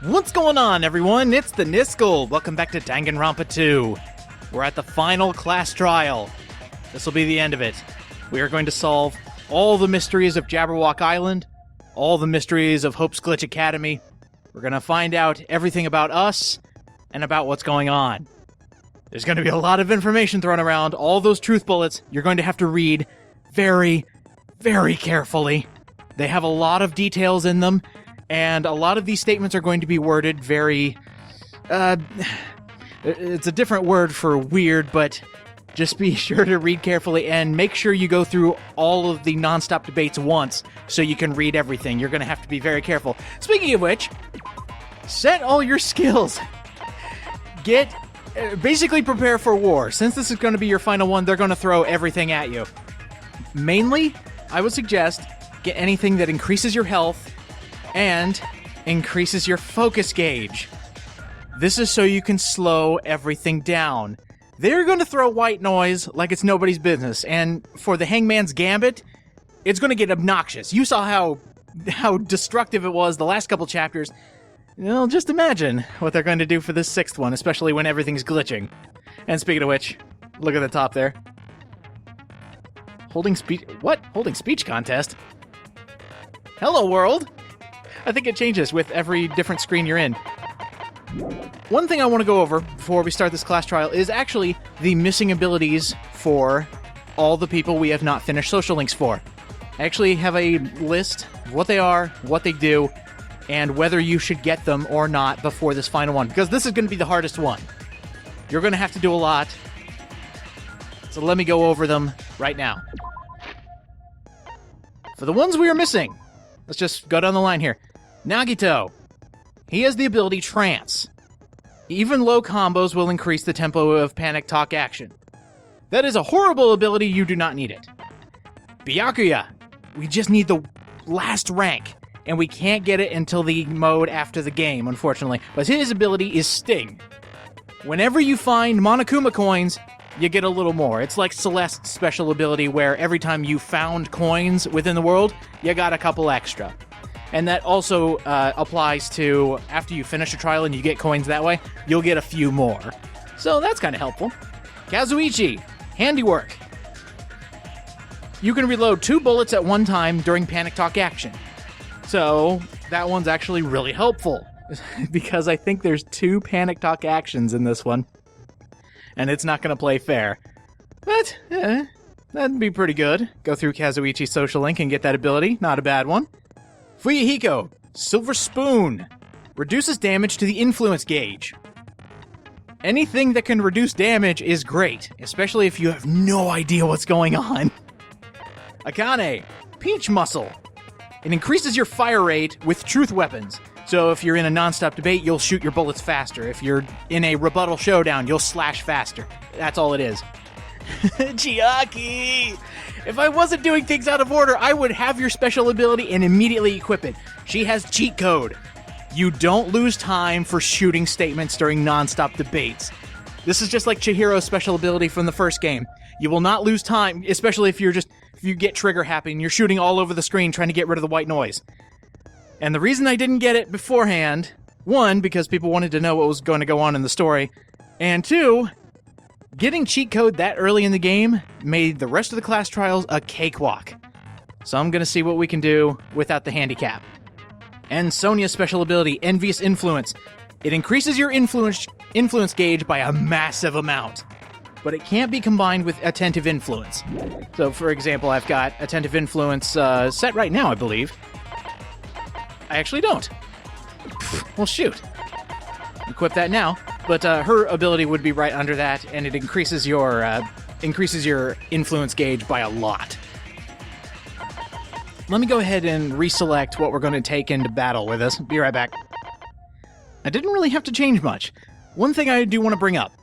What's going on, everyone? It's the Niskel. Welcome back to Danganronpa 2. We're at the final class trial. This will be the end of it. We are going to solve all the mysteries of Jabberwock Island, all the mysteries of Hope's Glitch Academy. We're going to find out everything about us and about what's going on. There's going to be a lot of information thrown around. All those truth bullets you're going to have to read very, very carefully. They have a lot of details in them, and a lot of these statements are going to be worded very... it's a different word for weird, but just be sure to read carefully and make sure you go through all of the non-stop debates once so you can read everything. You're going to have to be very careful. Speaking of which, set all your skills. Basically prepare for war. Since this is going to be your final one, they're going to throw everything at you. Mainly, I would suggest get anything that increases your health and increases your focus gauge. This is so you can slow everything down. They're going to throw white noise like it's nobody's business, and for the Hangman's Gambit, it's going to get obnoxious. You saw how destructive it was the last couple chapters. Well, just imagine what they're going to do for this sixth one, especially when everything's glitching. And speaking of which, look at the top there. Holding speech contest? Hello, world! I think it changes with every different screen you're in. One thing I want to go over before we start this class trial is actually the missing abilities for all the people we have not finished social links for. I actually have a list of what they are, what they do, and whether you should get them or not before this final one, because this is going to be the hardest one. You're going to have to do a lot, so let me go over them right now. For the ones we are missing, let's just go down the line here. Nagito. He has the ability Trance. Even low combos will increase the tempo of Panic Talk action. That is a horrible ability, you do not need it. Byakuya. We just need the last rank, and we can't get it until the mode after the game, unfortunately. But his ability is Sting. Whenever you find Monokuma coins, you get a little more. It's like Celeste's special ability, where every time you found coins within the world, you got a couple extra. And that also applies to after you finish a trial and you get coins that way, you'll get a few more. So that's kind of helpful. Kazuichi, Handiwork. You can reload 2 bullets at one time during Panic Talk action. So that one's actually really helpful, because I think there's 2 Panic Talk actions in this one. And it's not going to play fair. But, that'd be pretty good. Go through Kazuichi's social link and get that ability. Not a bad one. Fuyuhiko, Silver Spoon. Reduces damage to the influence gauge. Anything that can reduce damage is great, especially if you have no idea what's going on. Akane, Peach Muscle. It increases your fire rate with truth weapons. So if you're in a non-stop debate, you'll shoot your bullets faster. If you're in a rebuttal showdown, you'll slash faster. That's all it is. Chiaki! If I wasn't doing things out of order, I would have your special ability and immediately equip it. She has cheat code. You don't lose time for shooting statements during non-stop debates. This is just like Chihiro's special ability from the first game. You will not lose time, especially if you get trigger happy and you're shooting all over the screen trying to get rid of the white noise. And the reason I didn't get it beforehand, 1, because people wanted to know what was going to go on in the story, and 2, getting cheat code that early in the game made the rest of the class trials a cakewalk. So I'm going to see what we can do without the handicap. And Sonia's special ability, Envious Influence. It increases your influence gauge by a massive amount, but it can't be combined with Attentive Influence. So, for example, I've got Attentive Influence set right now, I believe. I actually don't. Well, shoot. Equip that now, but her ability would be right under that, and it increases your influence gauge by a lot. Let me go ahead and reselect what we're going to take into battle with us. Be right back. I didn't really have to change much. One thing I do want to bring up,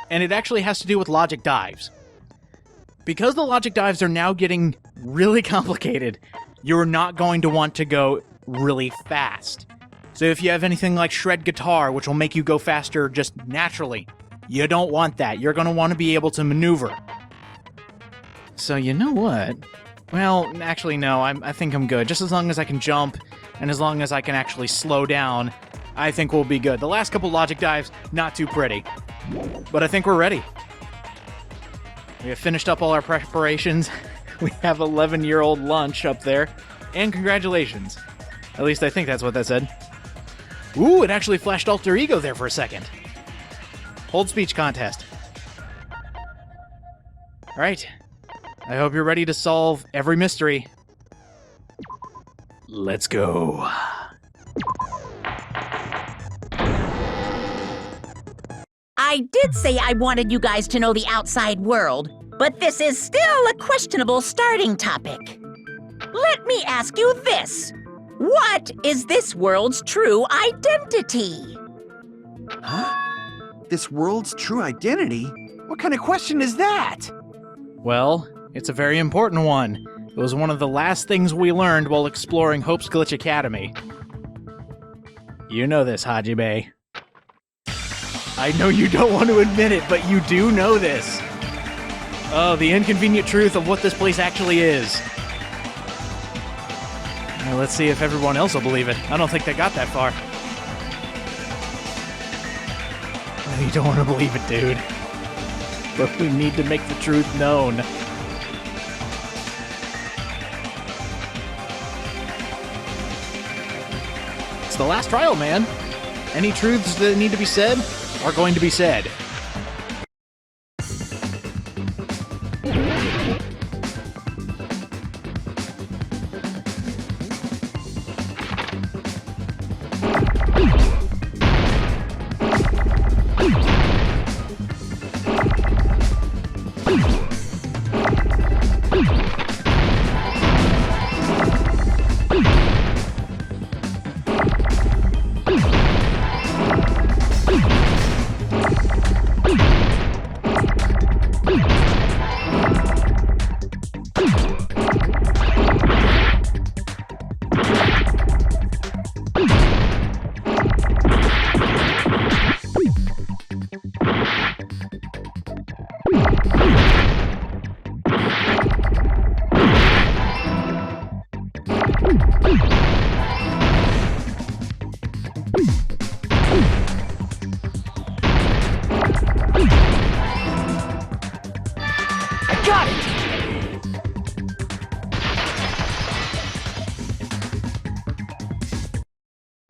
and it actually has to do with logic dives. Because the logic dives are now getting really complicated, you're not going to want to go really fast. So if you have anything like Shred Guitar, which will make you go faster just naturally, you don't want that. You're going to want to be able to maneuver. So you know what? Well, actually no, I think I'm good. Just as long as I can jump, and as long as I can actually slow down, I think we'll be good. The last couple logic dives, not too pretty. But I think we're ready. We have finished up all our preparations. We have 11-year-old lunch up there. And congratulations. At least I think that's what that said. Ooh, it actually flashed alter ego there for a second. Hold speech contest. All right. I hope you're ready to solve every mystery. Let's go. I did say I wanted you guys to know the outside world, but this is still a questionable starting topic. Let me ask you this. What is this world's true identity? Huh? This world's true identity? What kind of question is that? Well, it's a very important one. It was one of the last things we learned while exploring Hope's Glitch Academy. You know this, Hajime. I know you don't want to admit it, but you do know this. Oh, the inconvenient truth of what this place actually is. Now, let's see if everyone else will believe it. I don't think they got that far. No, you don't want to believe it, dude. But we need to make the truth known. It's the last trial, man. Any truths that need to be said are going to be said.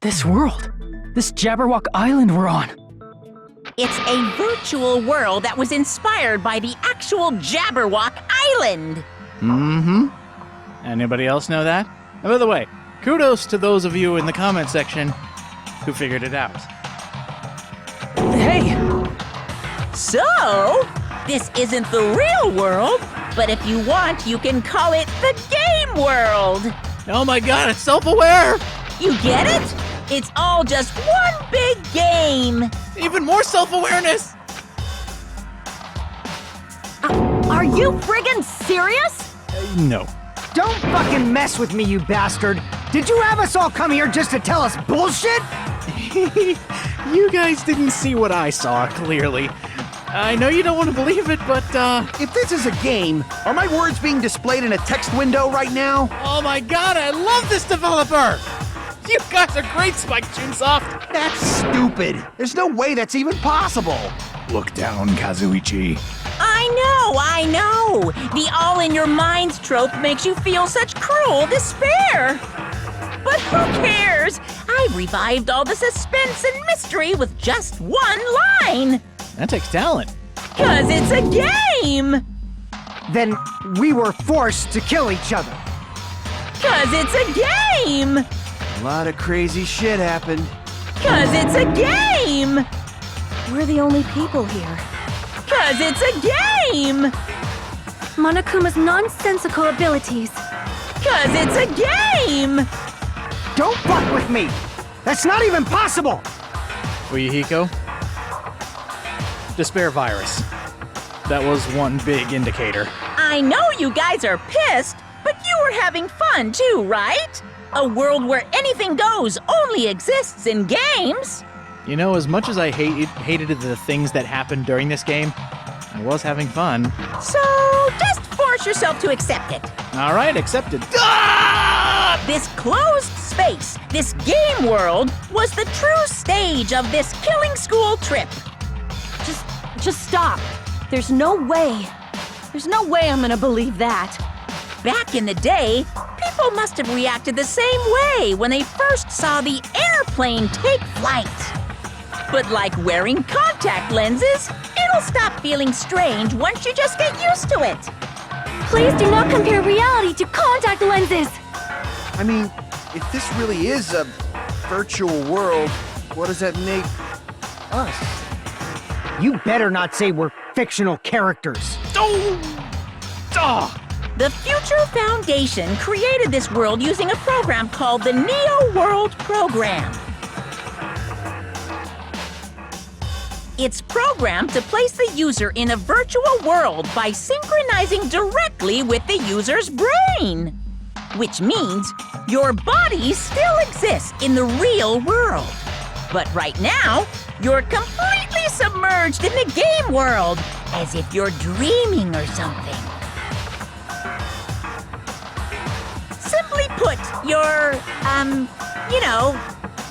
This world, this Jabberwock Island we're on. It's a virtual world that was inspired by the actual Jabberwock Island. Mm-hmm. Anybody else know that? And by the way, kudos to those of you in the comment section who figured it out. Hey! So, this isn't the real world, but if you want, you can call it the game world. Oh my god, it's self-aware! You get it? It's all just one big game. Even more self-awareness! Are you friggin' serious? No. Don't fucking mess with me, you bastard! Did you have us all come here just to tell us bullshit? You guys didn't see what I saw, clearly. I know you don't want to believe it, but, If this is a game, are my words being displayed in a text window right now? oh my god, I love this developer! You guys are great, Spike Chunsoft! That's stupid. There's no way that's even possible. Look down, Kazuichi. I know. The all in your minds trope makes you feel such cruel despair. But who cares? I revived all the suspense and mystery with just one line. That takes talent. 'Cause it's a game. Then we were forced to kill each other. 'Cause it's a game. A lot of crazy shit happened. 'Cause it's a game. We're the only people here. 'Cause it's a game. Monokuma's nonsensical abilities. 'Cause it's a game. Don't fuck with me! That's not even possible! Uyuhiko? Despair virus. That was one big indicator. I know you guys are pissed, but you were having fun too, right? A world where anything goes only exists in games. You know, as much as I hated the things that happened during this game, I was having fun. So just force yourself to accept it. All right, accepted. This closed space, this game world was the true stage of this killing school trip. Just stop. There's no way. There's no way I'm gonna believe that. Back in the day, people must have reacted the same way when they first saw the airplane take flight. But like wearing contact lenses, it'll stop feeling strange once you just get used to it. Please do not compare reality to contact lenses. I mean, if this really is a virtual world, what does that make us? You better not say we're fictional characters. The Future Foundation created this world using a program called the Neo World Program. It's programmed to place the user in a virtual world by synchronizing directly with the user's brain. Which means your body still exists in the real world. But right now, you're completely submerged in the game world, as if you're dreaming or something. Simply put, you're,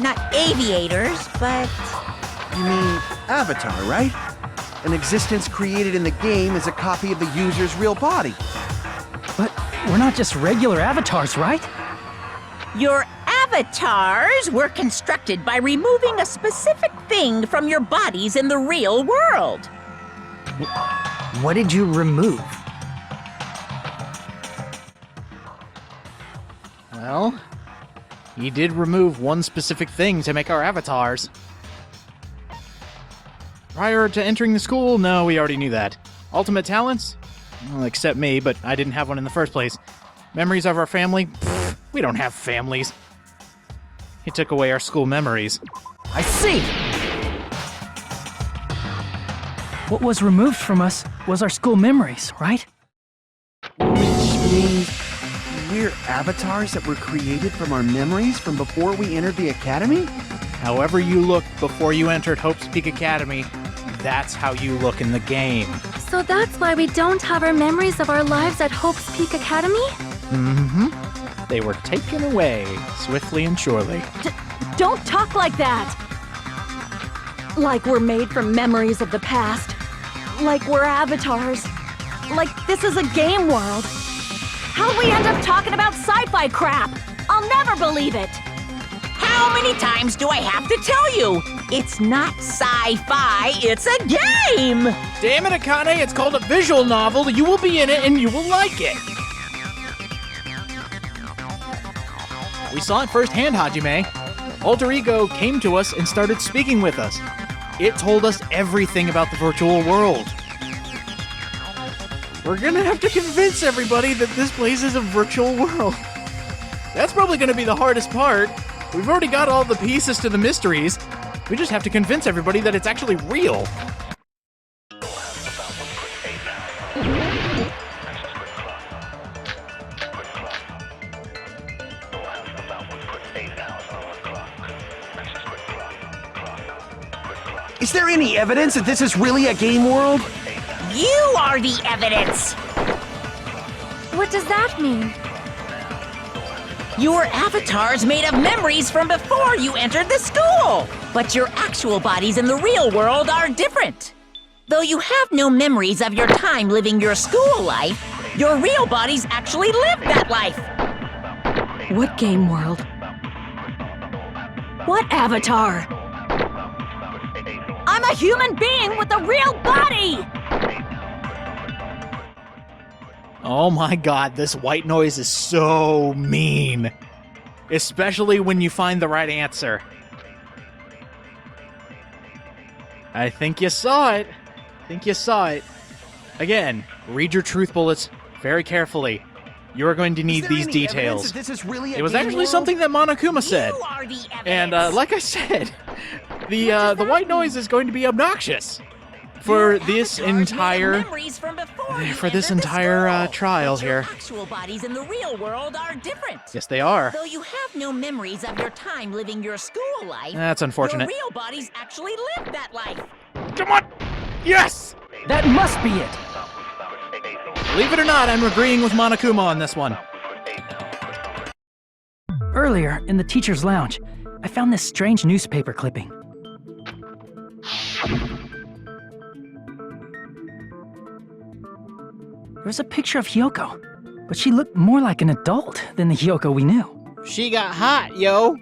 not aviators, but... You mean Avatar, right? An existence created in the game is a copy of the user's real body. But we're not just regular avatars, right? Your avatars were constructed by removing a specific thing from your bodies in the real world. What did you remove? Well, he did remove one specific thing to make our avatars. Prior to entering the school, no, we already knew that. Ultimate talents? Well, except me, but I didn't have one in the first place. Memories of our family? Pfft, we don't have families. He took away our school memories. I see! What was removed from us was our school memories, right? Which means we're avatars that were created from our memories from before we entered the academy? However you looked before you entered Hope's Peak Academy, that's how you look in the game. So that's why we don't have our memories of our lives at Hope's Peak Academy? Mm-hmm. They were taken away, swiftly and surely. Don't talk like that! Like we're made from memories of the past. Like we're avatars. Like this is a game world. How'd we end up talking about sci-fi crap? I'll never believe it! How many times do I have to tell you? It's not sci-fi, it's a game! Damn it, Akane, it's called a visual novel. You will be in it and you will like it. We saw it firsthand, Hajime. Alter Ego came to us and started speaking with us. It told us everything about the virtual world. We're gonna have to convince everybody that this place is a virtual world. That's probably gonna be the hardest part. We've already got all the pieces to the mysteries. We just have to convince everybody that it's actually real. Is there any evidence that this is really a game world? You are the evidence! What does that mean? Your avatar's made of memories from before you entered the school! But your actual bodies in the real world are different. Though you have no memories of your time living your school life, your real bodies actually lived that life. What game world? What avatar? I'm a human being with a real body! Oh my god, this white noise is so mean. Especially when you find the right answer. I think you saw it. Again, read your truth bullets very carefully. You are going to need these details. It was actually something that Monokuma said. You are the evidence. And like I said, the white noise is going to be obnoxious for this entire trial But your here. actual bodies in the real world are different. Yes, they are. Though you have no memories of your time living your school life, That's unfortunate. your real bodies actually lived that life. Come on! Yes! That must be it! Believe it or not, I'm agreeing with Monokuma on this one. Earlier, in the teacher's lounge, I found this strange newspaper clipping. There was a picture of Hyoko, but she looked more like an adult than the Hyoko we knew. She got hot, yo.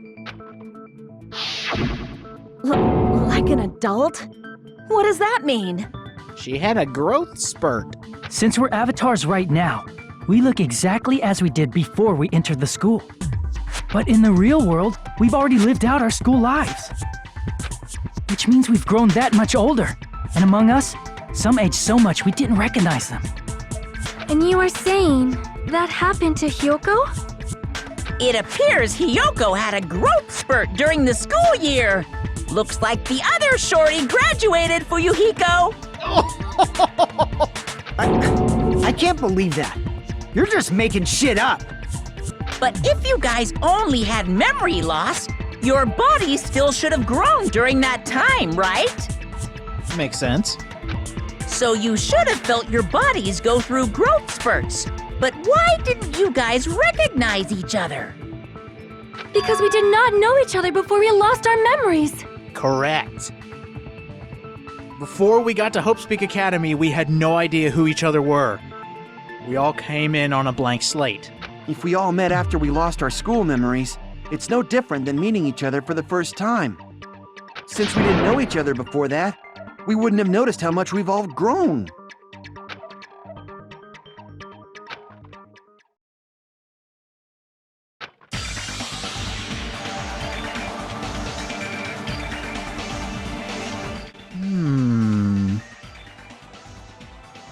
Like an adult? What does that mean? She had a growth spurt. Since we're avatars right now, we look exactly as we did before we entered the school. But in the real world, we've already lived out our school lives. Which means we've grown that much older. And among us, some age so much we didn't recognize them. And you are saying that happened to Hyoko? It appears Hyoko had a growth spurt during the school year. Looks like the other shorty graduated, Fuyuhiko. I can't believe that. You're just making shit up. But if you guys only had memory loss, your body still should have grown during that time, right? Makes sense. So you should have felt your bodies go through growth spurts. But why didn't you guys recognize each other? Because we did not know each other before we lost our memories. Correct. Before we got to Hope Speak Academy, we had no idea who each other were. We all came in on a blank slate. If we all met after we lost our school memories, it's no different than meeting each other for the first time. Since we didn't know each other before that, we wouldn't have noticed how much we've all grown.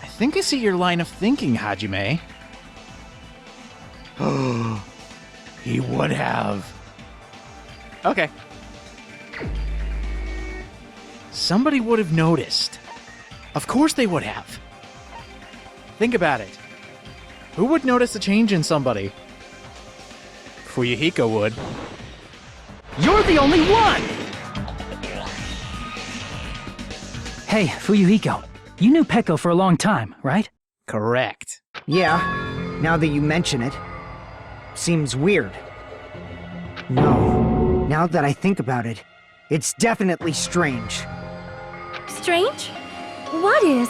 I think I see your line of thinking, Hajime. He would have. Okay. Somebody would have noticed. Of course they would have. Think about it. Who would notice a change in somebody? Fuyuhiko would. You're the only one! Hey, Fuyuhiko, you knew Peko for a long time, right? Correct. Yeah, now that you mention it. Seems weird. No, now that I think about it, it's definitely strange. Strange? What is?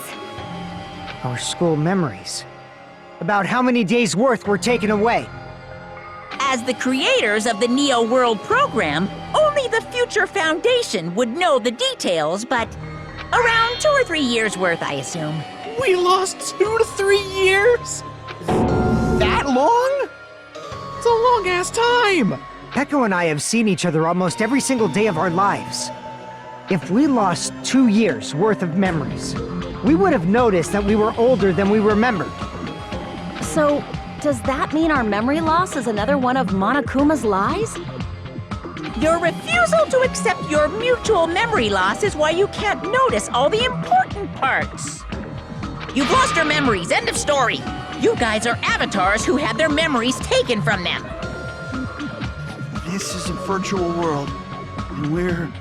Our school memories. About how many days' worth were taken away. As the creators of the Neo World program, only the Future Foundation would know the details, but around 2 or 3 years worth, I assume. We lost 2 to 3 years? That long? It's a long-ass time! Peko and I have seen each other almost every single day of our lives. If we lost 2 years' worth of memories, we would have noticed that we were older than we remembered. So, does that mean our memory loss is another one of Monokuma's lies? Your refusal to accept your mutual memory loss is why you can't notice all the important parts. You've lost your memories, end of story. You guys are avatars who had their memories taken from them. This is a virtual world, and we're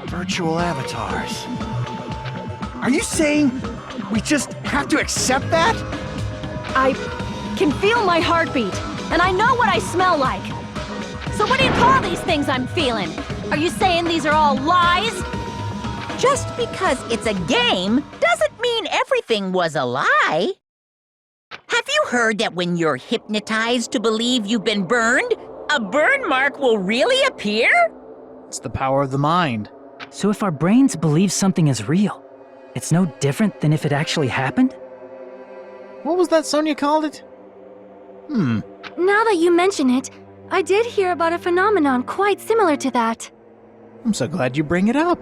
virtual avatars. Are you saying we just have to accept that? I can feel my heartbeat, and I know what I smell like. So what do you call these things I'm feeling? Are you saying these are all lies? Just because it's a game doesn't mean everything was a lie. Have you heard that when you're hypnotized to believe you've been burned, a burn mark will really appear? It's the power of the mind. So if our brains believe something is real, it's no different than if it actually happened? What was that Sonia called it? Now that you mention it, I did hear about a phenomenon quite similar to that. I'm so glad you bring it up.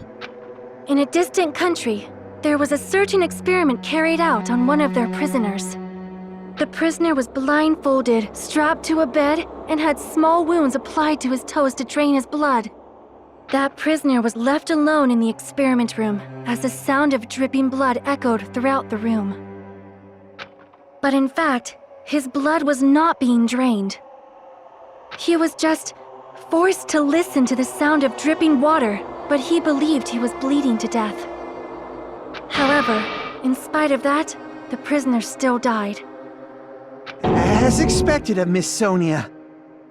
In a distant country, there was a certain experiment carried out on one of their prisoners. The prisoner was blindfolded, strapped to a bed, and had small wounds applied to his toes to drain his blood. That prisoner was left alone in the experiment room as the sound of dripping blood echoed throughout the room. But in fact, his blood was not being drained. He was just forced to listen to the sound of dripping water, but he believed he was bleeding to death. However, in spite of that, the prisoner still died. As expected of Miss Sonia.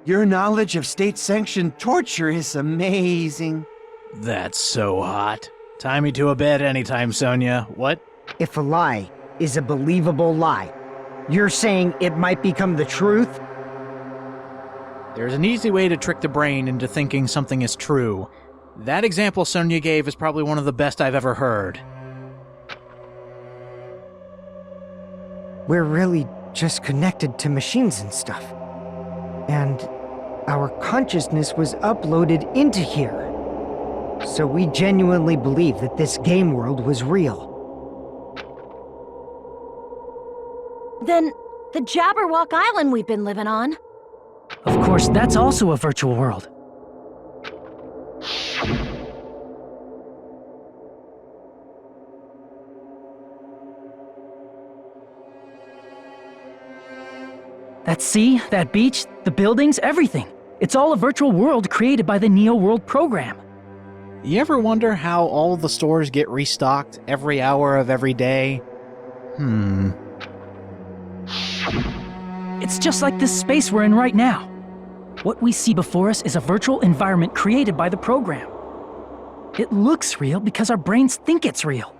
Your knowledge of state-sanctioned torture is amazing. That's so hot. Tie me to a bed anytime, Sonia. What? If a lie is a believable lie, you're saying it might become the truth? There's an easy way to trick the brain into thinking something is true. That example Sonia gave is probably one of the best I've ever heard. We're really just connected to machines and stuff. And our consciousness was uploaded into here. So we genuinely believe that this game world was real. Then, the Jabberwock Island we've been living on. Of course, that's also a virtual world. That sea, that beach, the buildings, everything. It's all a virtual world created by the Neo World program. You ever wonder how all the stores get restocked every hour of every day? It's just like this space we're in right now. What we see before us is a virtual environment created by the program. It looks real because our brains think it's real.